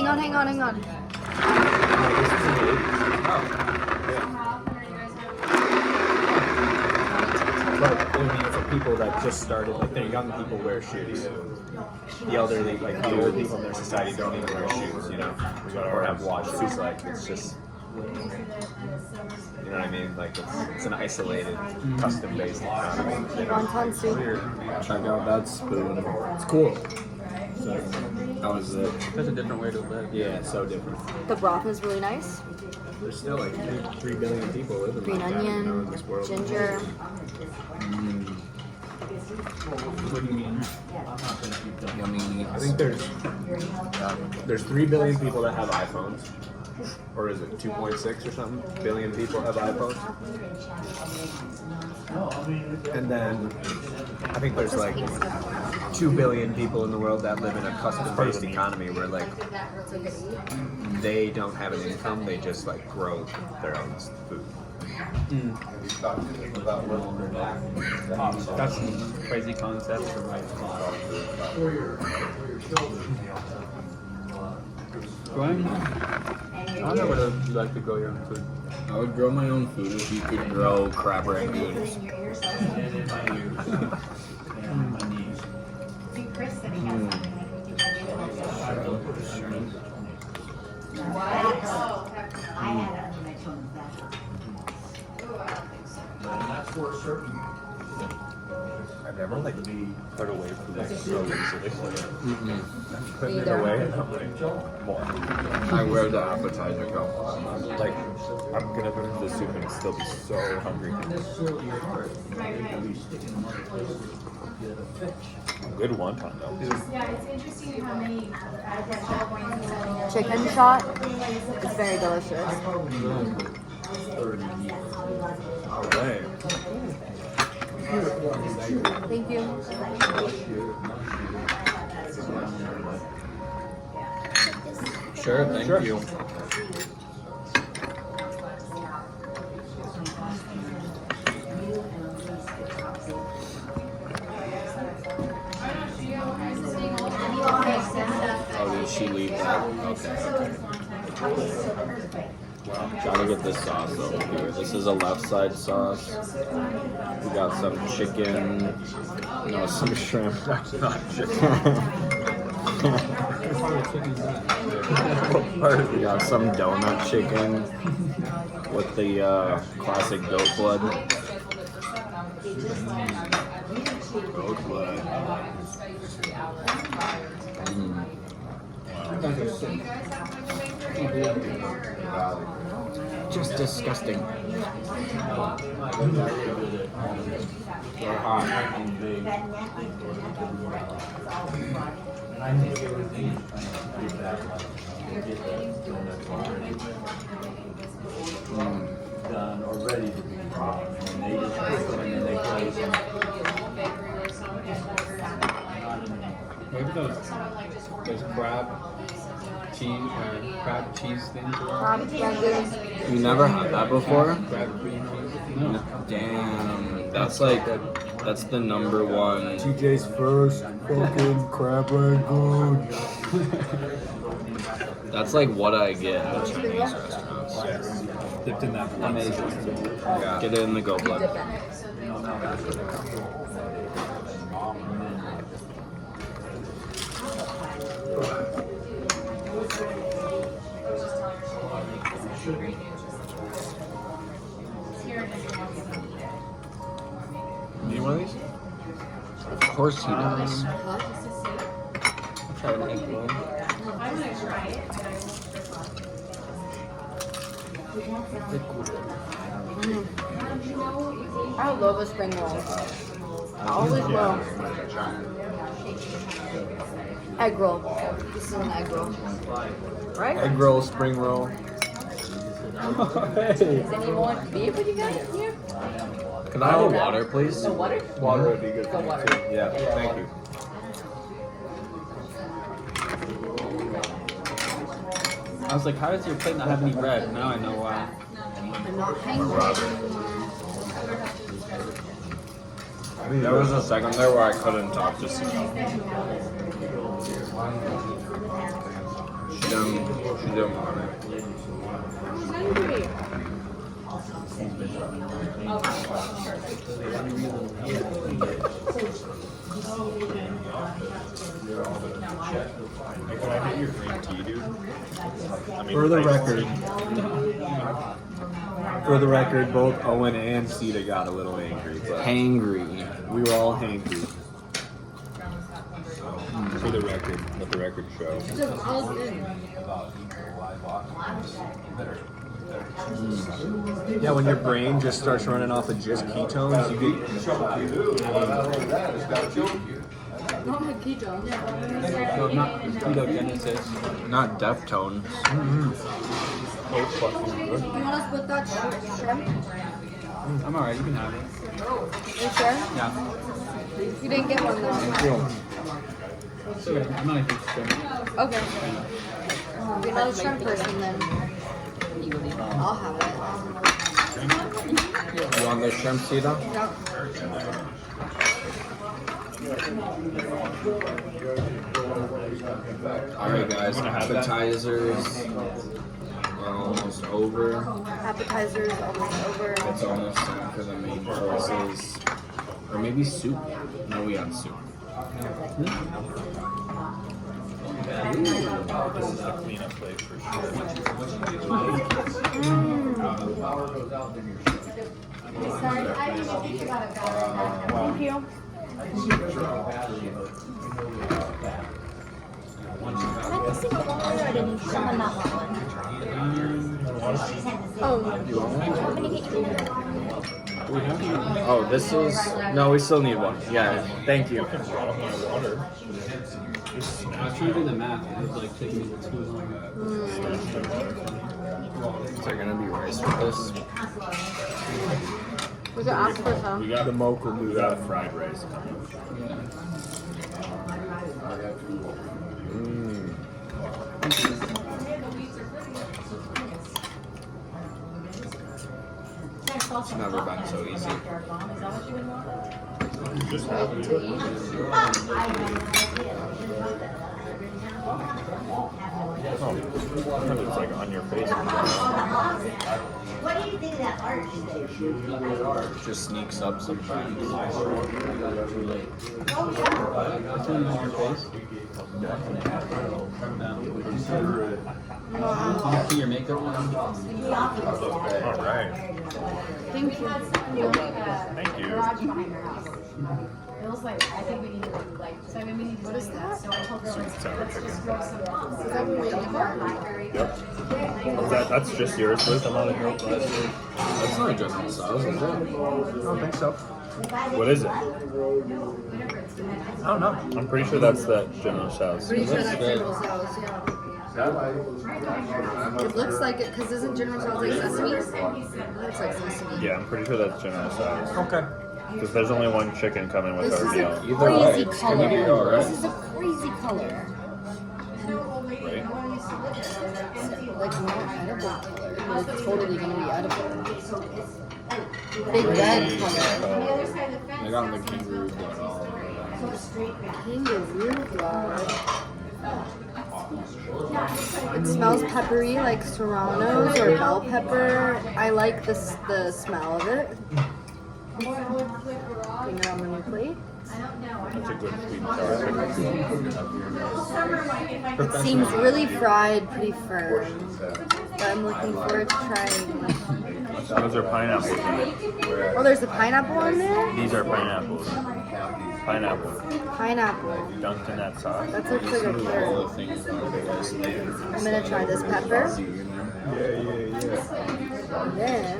Hang on. But I mean, for people that just started, like they're young people wear shoes. The elderly, like the old people in their society, don't even wear shoes, you know, or have watches. Like it's just, you know what I mean? Like it's an isolated, custom-based economy. Wonton soup. Check out that spoon. It's cool. So, how is it? That's a different way to live. Yeah, it's so different. The broth is really nice. There's still like 3 billion people living Green like that, you know, in onion, this world. ginger. What do you mean? Yummy. I think there's 3 billion people that have iPhones. Or is it 2.6 or something? Billion people have iPhones. And then I think there's like 2 billion people in the world that live in a custom-based economy where like they don't have an income, they just like grow their own food. That's a crazy concept. Brian, I don't know where you like to grow your own food. I would grow my own food if you could grow crab rangoons. I've never like put away food so easily. Putting it away, I'm like, more. I wear the appetizer go. Like, I'm gonna finish the soup and still be so hungry. Good wonton though. Yeah, it's interesting how many Chicken shot is very delicious. Okay. Thank you. Sure, thank you. Oh, did she leave that? Okay. Gotta get this sauce over here. This is a left side sauce. We got some chicken. No, some shrimp. That's not chicken. We got some donut chicken with the classic goat blood. Goat blood. Just disgusting. They're hot. Done or ready to be brought, and they just put them and they place them. Maybe those crab cheese things. Crab rangoon. You never had that before? Crab cream cheese. No. Damn, that's like that's the number one. TJ's first fucking crab rangoon. That's like what I get at Chinese restaurants. Dipped in that Amazing. Yeah. Get it in the goat blood. Need one of these? Of course he does. I'll try an egg roll. I love a spring roll. I always will. Egg roll. This is an egg roll. Right? Egg roll, spring roll. Does anyone want beef with you guys here? Can I have a water, please? No water? Water would be good for me water. too. Yeah, thank you. I was like, how does your plate not have any bread? Now I know why. I'm not hungry. There was a second there where I couldn't talk to Sino. She didn't She didn't want it. Hungry. Hey, can I get your green tea, dude? I mean, For the iced record. tea. For the record, both Owen and Sita got a little angry, but Hangry. we were all hangry. For the record, let the record show. Just all good. Yeah, when your brain just starts running off of just ketones, you Not my keto. So not ketogenesis. Not Deftones. Oh, fucking good. You want to split that shrimp? I'm alright, you can have it. You sure? Yeah. You didn't get one though. It's okay. I'm not a huge shrimp. Okay. You're not a shrimp person then. I'll have it. You want the shrimp, Sita? Yeah. Alright, guys. Appetizers are almost over. Appetizers almost over. It's almost time for the main courses. Or maybe soup. No, we have soup. This is the cleanup place for sure. Sorry, I didn't think about it. Thank you. Am I missing a one or did someone not want one? Oh, I'm gonna get you one. Oh, this is... No, we still need one. Yeah, thank you. Water. I was trying to do the math, and it was like taking me too long. Is there gonna be rice with this? we could ask for some. We got the mocha. We got fried rice. It's never been so easy. Just have it. Oh, it's like on your face. What do you think of that art today? It just sneaks up sometimes. It's only on your face. Can you see your makeup on? All right. Thank you. Thank you. Garage behind our house. It was like, I think we need to like, so I mean, we need to. What is that? So I told her, like, Sour let's chicken. just grow some moms. Is that what we eat for? Yep. That's just yours, Liz. I'm not a help. That's not just sauce, is it? I don't think so. What is it? I don't know. I'm pretty sure that's that General Tso's. Pretty sure that's General Tso's, yeah. It looks like it, because isn't General Tso's like sesame? It looks like sesame. Yeah, I'm pretty sure that's General Tso's. Okay. Because there's only one chicken coming with This our is meal. a Either crazy way, it's gonna be color. alright. This is a crazy color. Right? Like not edible color, but it's totally gonna be edible. Big red color. I got the kangaroo blood all over. Kangaroo blood. It smells peppery, like serranos or bell pepper. I like the smell of it. Putting it on the new plate. That's a good sweet and sour chicken. It seems really fried, pretty firm. But I'm looking forward to trying. Those are pineapples in it. Oh, there's a pineapple on there? These are pineapples. Pineapple. Pineapple. Dunked in that sauce. That looks like a All pear. the things on the list later. I'm gonna try this pepper. Then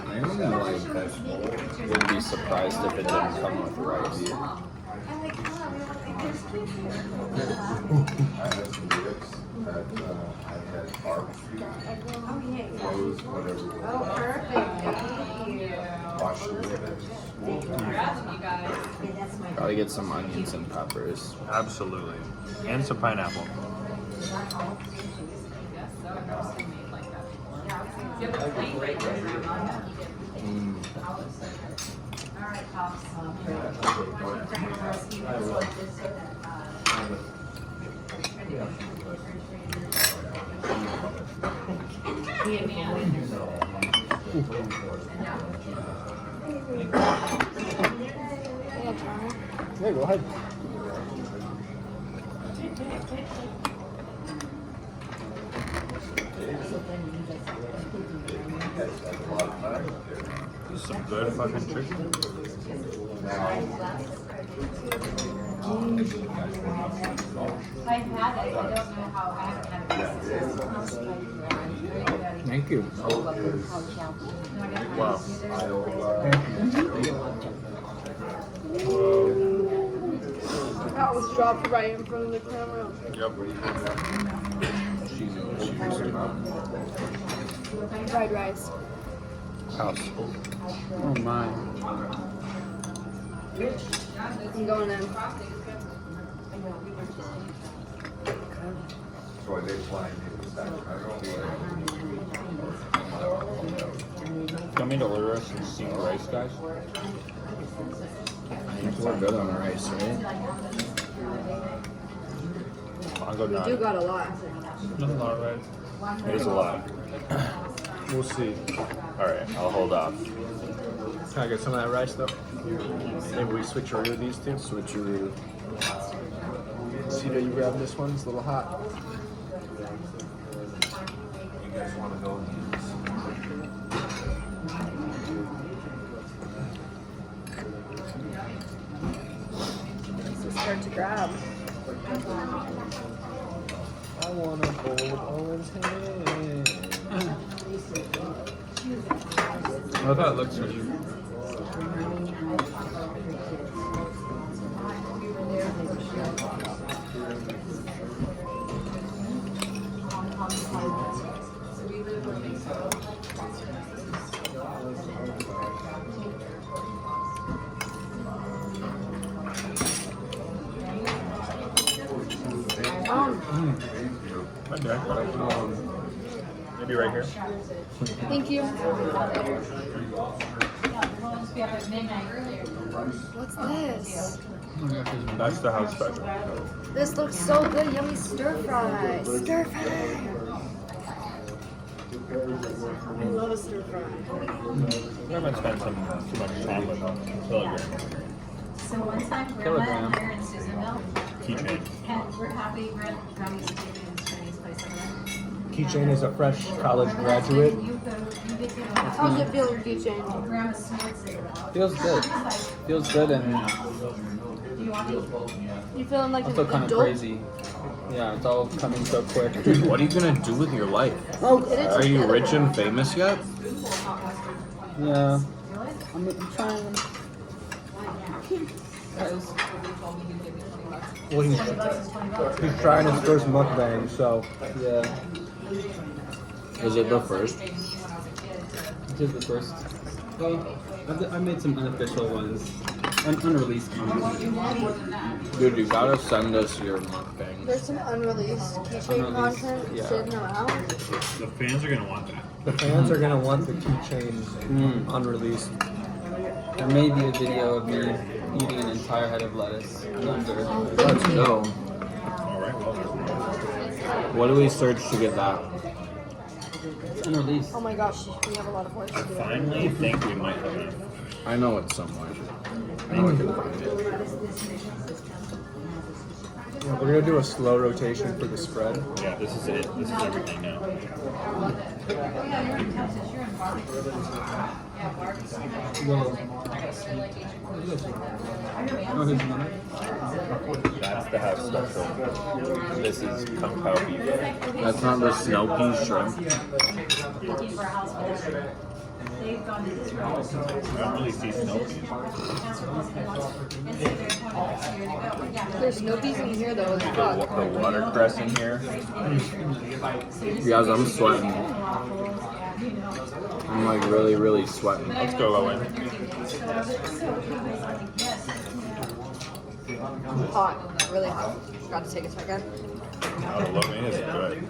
I only like would be surprised if it didn't come with rice. Gotta get some onions and peppers. Absolutely. And some pineapple. Yeah, go ahead. Some good fucking chicken. I've had it. I don't know how. I haven't had it. Thank you. Wow. That was dropped right in front of the camera. Yep. Fried rice. House. Oh my. I'm going in. So are they flying in the Staten Island? Want me to order us some steamed rice, guys? We're good on the rice, right? I'll go We naan. do got a lot. That's all right. It is a lot. We'll see. Alright, I'll hold off. Can I get some of that rice though? Maybe we switcheroo these two? Switcheroo. Cedar, you grab this one, it's a little hot. You guys want to go? This is hard to grab. I want to hold Owen's hand. I thought it looked sweet. Okay. Maybe right here. Thank you. What's this? That's the house special. This looks so good. Yummy stir fry. Stir fry. I love a stir fry. We haven't spent too much time with Pilgrim. So one time, Grandma and here in Susanville, Keychain. and we're happy. Grandma's taking this Chinese place over there. Keychain is a fresh college graduate. You go, you get to How's it feel, keychain? Grandma snorts it. Feels good. Feels good and Do you want to? You feeling like I an feel kind of adult? crazy. Yeah, it's all coming so quick. Dude, what are you gonna do with your life? Oh, get it Are you together. rich and famous yet? Yeah. I'm trying. Guys. Well, he's trying his first mukbang, so Yeah. Is it the first? This is the first. Well, I made some unofficial ones. Unreleased ones. Dude, you gotta send us your mukbang. There's some unreleased keychain Unreleased, content yeah. sitting around. the fans are gonna want that. The fans are gonna want the keychain Mm. unreleased. There may be a video of me eating an entire head of lettuce. Under. Let's go. Alright, well, What do we search to get that? It's unreleased. Oh my gosh, we have a lot of work to do. finally think we might have it. I know it's somewhere. I know I can find it. Yeah, we're gonna do a slow rotation for the spread. Yeah, this is it. This is everything now. Well, oh, here's another. That's the house special. This is Kung Pao beef. That's not the snow pea shrimp. I don't really see snow peas. There's no peas in here though. It's The fuck. watercress in here. Guys, I'm sweating. I'm like really, really sweating. Let's go, Owen. Hot. Really hot. Got to take a second. Oh, the lo mein is good.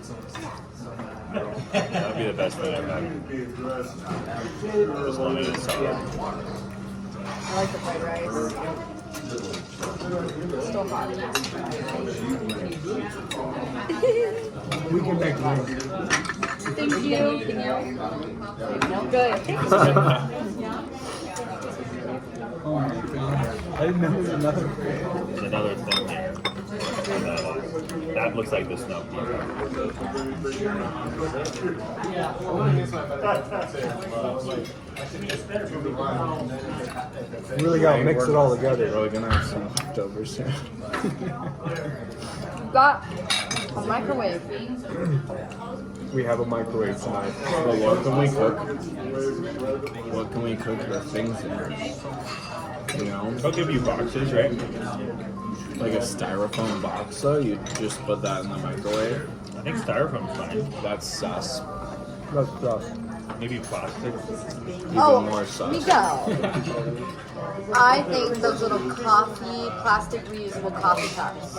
That'd be the best thing I've had. This one is solid. I like the fried rice. Still hot. We can make room. Thank Thank you. Good. Oh my god. I didn't know there was another. There's another thing here. That looks like the snow peanut. You really gotta mix it all together. We're gonna have some leftovers here. Got a microwave. We have a microwave tonight. But what can we cook? What can we cook with things in? You know, They'll give you boxes, right? like a styrofoam box, so you just put that in the microwave. I think styrofoam's fine. That's sus. That's stuff. Maybe plastic. Even more sus. Miguel. I think those little plastic reusable coffee cups.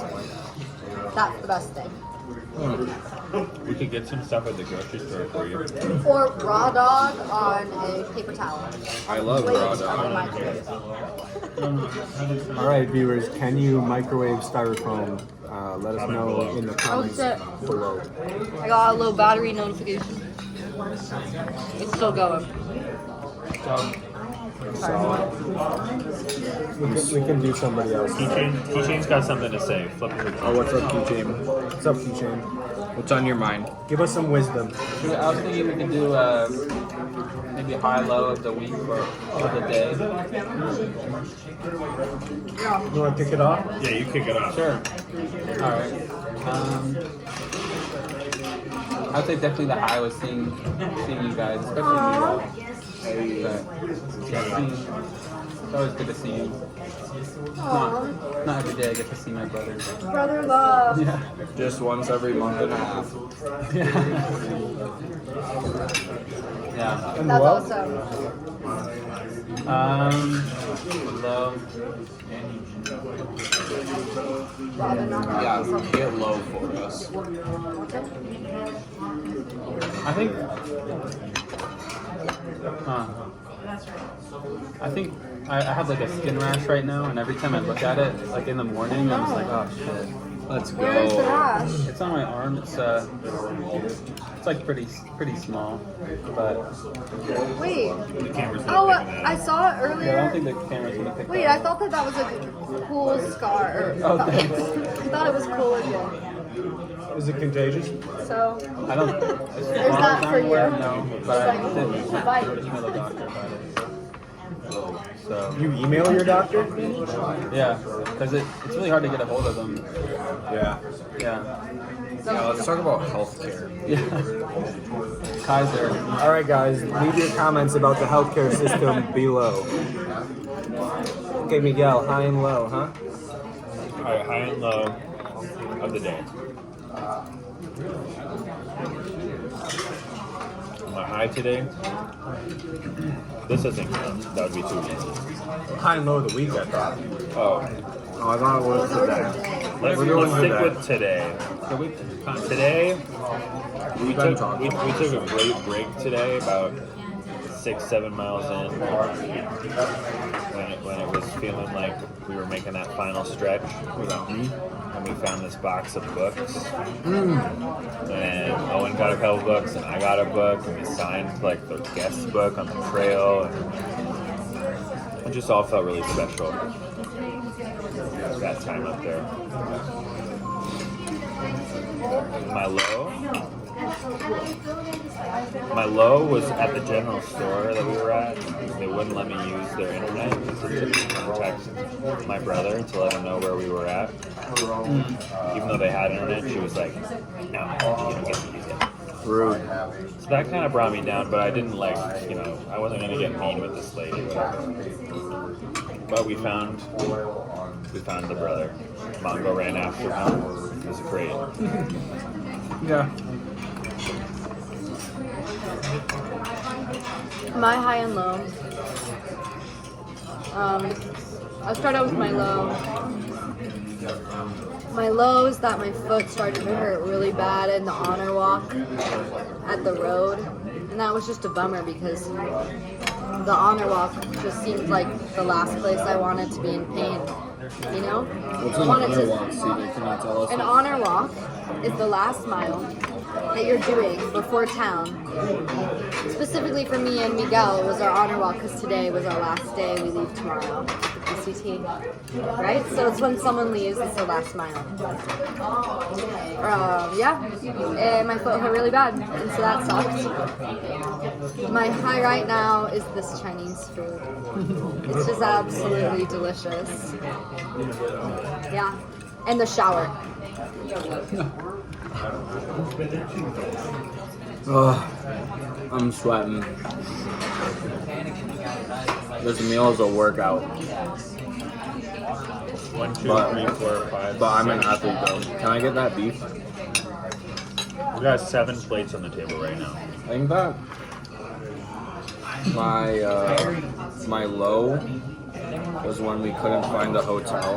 That's the best thing. We could get some stuff at the grocery store for you. Or raw dog on a paper towel. I love Wait, raw on the dog. microwave. All right, viewers, can you microwave styrofoam? Let us Comment know below. in the comments shit. below. I got a low battery notification. It's still going. We can do somebody else. Keychain's got something to say. Flip it. Oh, what's up, Keychain? What's up, Keychain? What's on your mind? Give us some wisdom. I was thinking we could do maybe high-low of the week or of the day. You want to kick it off? Yeah, you kick it off. Sure. All right. I'd say definitely the high was seeing you guys, especially you all. It's always good to see you. Not every day I get to see my brother. Brother love. Yeah. Just once every month and a half. Yeah. And That's love? awesome. Love. Yeah, get low for us. I think. I think I have like a skin rash right now, and every time I look at it, like in the morning, I'm just like, oh shit. Let's Where is the go. rash? It's on my arm. It's like pretty small, but Wait. The camera's Oh, not picking that I up. saw it yeah, I don't earlier. think the camera's gonna pick Wait, that I up. thought that was a cool scar. Oh, thanks. I thought it was cool looking. Is it contagious? So, I don't. Is that for you? No, but I It's did like a bite. email the doctor about it. So You email your doctor? yeah, because it's really hard to get a hold of them. Yeah. Yeah. Yeah, let's talk about healthcare. Yeah. Kaiser. All right, guys, leave your comments about the healthcare system below. Okay, Miguel, high and low, huh? Alright, high and low of the day. My high today. This doesn't count. That would be too easy. High and low of the week, I thought. Oh, Oh, I thought it was today. let's doing stick today. with today. Today, we We've been took talking. we took a great break today, about 6-7 miles in, when it was feeling like we were making that final stretch. And we found this box of books. And Owen got a couple books, and I got a book, and we signed like the guest book on the trail. And it just all felt really special. That time up there. My low was at the general store that we were at. They wouldn't let me use their internet to text my brother to let him know where we were at. Even though they had internet, she was like, no, you don't get to use it. Rude. So that kind of brought me down, but I didn't I wasn't going to get mean with this lady. But we found the brother. Mongo ran after him. It was great. Yeah. my high and low. I'll start out with my low. My low is that my foot started to hurt really bad in the honor walk at the road. And that was just a bummer because the honor walk just seemed like the last place I wanted to be in pain. You know? What's an honor walk, Cedar? Can you tell us? An honor walk is the last mile that you're doing before town. Specifically for me and Miguel, it was our honor walk because today was our last day. We leave tomorrow. The PCT, right? So it's when someone leaves, it's the last mile. Yeah, and my foot hurt really bad, and so that sucked. My high right now is this Chinese food. It's just absolutely delicious. Yeah, and the shower. Oh, I'm sweating. This meal is a workout. 1, 2, But- 3, 4, 5. But I'm an athlete though. Can I get that beef? We got 7 plates on the table right now. I think that my low was when we couldn't find a hotel.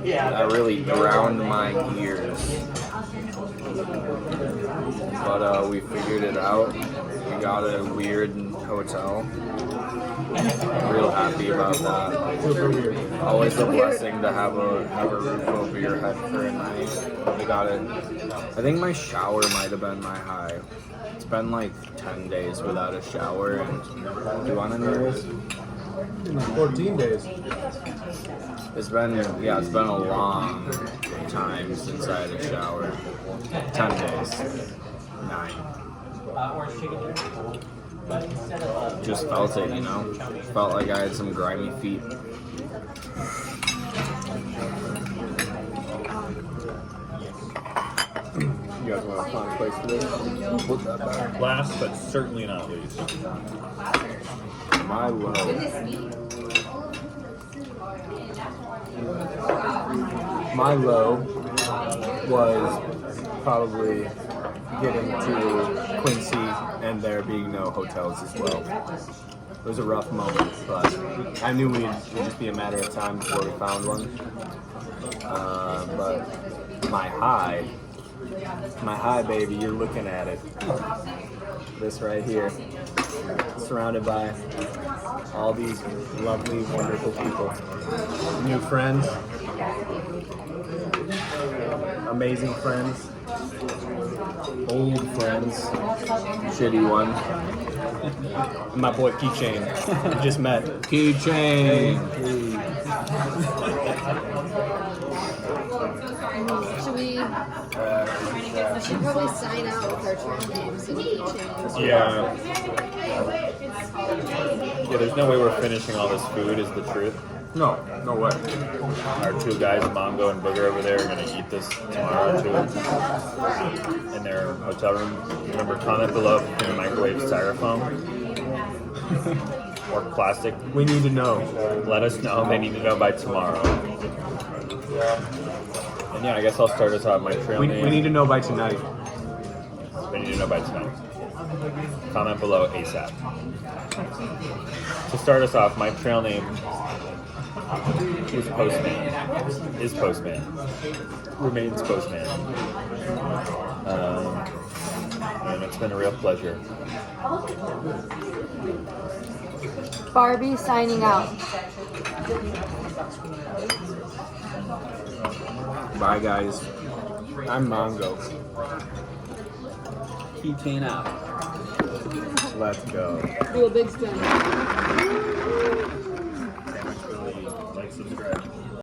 That really drowned my gears. But we figured it out. We got a weird hotel. Real happy about that. Always a blessing to have a roof over your head for a night. We got it. I think my shower might have been my high. It's been like 10 days without a shower, and do you want to know this? 14 days. It's been a long time since I had a shower. 10 days. 9. Just felt it, you know? Felt like I had some grimy feet. You guys want to find a place for this? Put that back. Last but certainly not least. My low. My low was probably getting to Quincy and there being no hotels as well. It was a rough moment, but I knew it would just be a matter of time before we found one. But my high, baby, you're looking at it. This right here, surrounded by all these lovely, wonderful people. New friends, amazing friends, old friends, Shitty one. and my boy Keychain, we just met. Keychain. Should probably sign out with our trail names and keychains. Yeah. Yeah, there's no way we're finishing all this food, is the truth. No way. Our 2 guys, Mongo and Booger over there, are going to eat this tomorrow too in their hotel room. Remember, comment below if you can microwave styrofoam or plastic. We need to know. Let us know. They need to know by tomorrow. And yeah, I guess I'll start us off. My trail We name. need to know by tonight. We need to know by tonight. Comment below ASAP. To start us off, my trail name is Postman. Is Postman. Remains Postman. And it's been a real pleasure. Barbie signing out. Bye, guys. I'm Mongo. Keychain out. Let's go. Do a big spin. Like, subscribe.